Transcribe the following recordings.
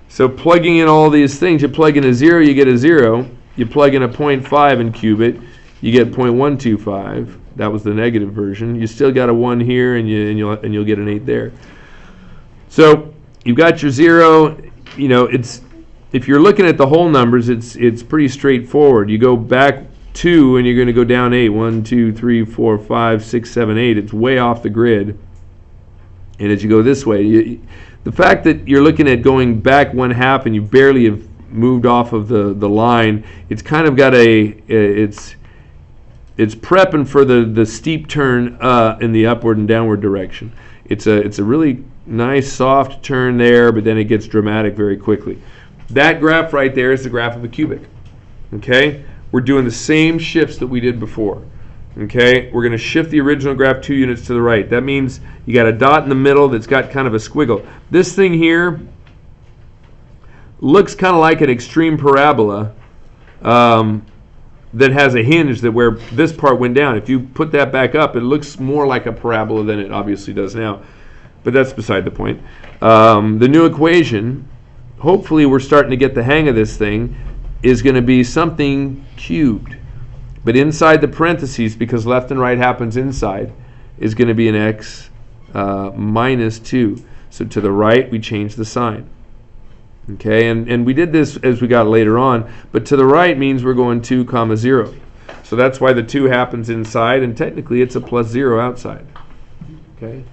So plugging in all these things, you plug in a 0, you get a 0. You plug in a 0.5 and cube it, you get 0.125. That was the negative version. You still got a 1 here, and you'll get an 8 there. So you've got your 0. You know, it's, if you're looking at the whole numbers, it's pretty straightforward. You go back 2, and you're going to go down 8. 1, 2, 3, 4, 5, 6, 7, 8. It's way off the grid. And as you go this way, the fact that you're looking at going back 1/2 and you barely have moved off of the line, it's kind of got it's prepping for the steep turn in the upward and downward direction. It's a really nice soft turn there, but then it gets dramatic very quickly. That graph right there is the graph of a cubic. Okay, we're doing the same shifts that we did before. Okay, we're going to shift the original graph 2 units to the right. That means you got a dot in the middle that's got kind of a squiggle. This thing here looks kind of like an extreme parabola that has a hinge that where this part went down. If you put that back up, it looks more like a parabola than it obviously does now. But that's beside the point. The new equation, hopefully we're starting to get the hang of this thing, is going to be something cubed. But inside the parentheses, because left and right happens inside, is going to be an x minus 2. So to the right, we change the sign. Okay, and we did this as we got later on, but to the right means we're going 2, 0. So that's why the 2 happens inside, and technically it's a plus 0 outside. Okay.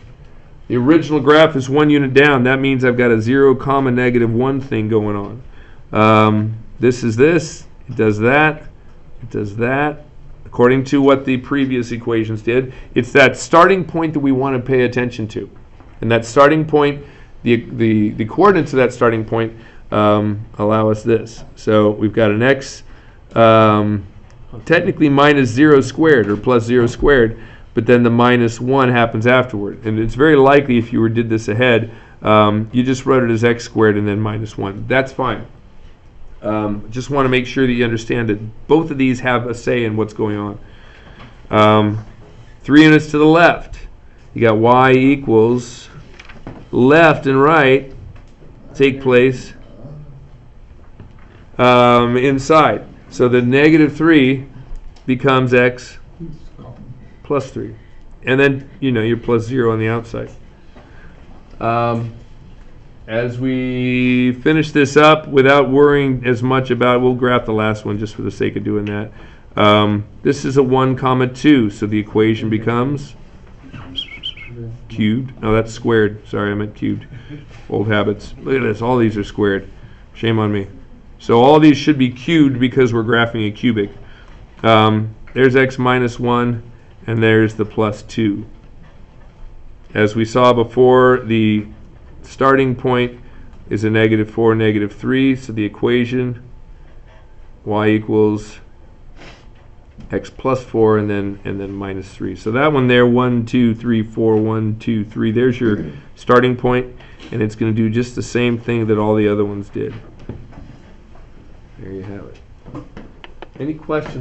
The original graph is 1 unit down. That means I've got a 0, -1 thing going on. This is this. It does that. It does that. According to what the previous equations did, it's that starting point that we want to pay attention to. And that starting point, the coordinates of that starting point allow us this. So we've got an x technically minus 0 squared or plus 0 squared, but then the minus 1 happens afterward. And it's very likely if you did this ahead, you just wrote it as x squared and then minus 1. That's fine. Just want to make sure that you understand that both of these have a say in what's going on. 3 units to the left. You got y equals left and right take place inside. So the -3 becomes x plus 3. And then, you're plus 0 on the outside. As we finish this up, without worrying as much about, we'll graph the last one just for the sake of doing that. This is a 1, 2, so the equation becomes cubed. No, that's squared. Sorry, I meant cubed. Old habits. Look at this. All these are squared. Shame on me. So all these should be cubed because we're graphing a cubic. There's x minus 1, and there's the plus 2. As we saw before, the starting point is a -4, -3, so the equation y equals x plus 4 and then minus 3. So that one there, 1, 2, 3, 4, 1, 2, 3. There's your starting point, and it's going to do just the same thing that all the other ones did. There you have it. Any questions?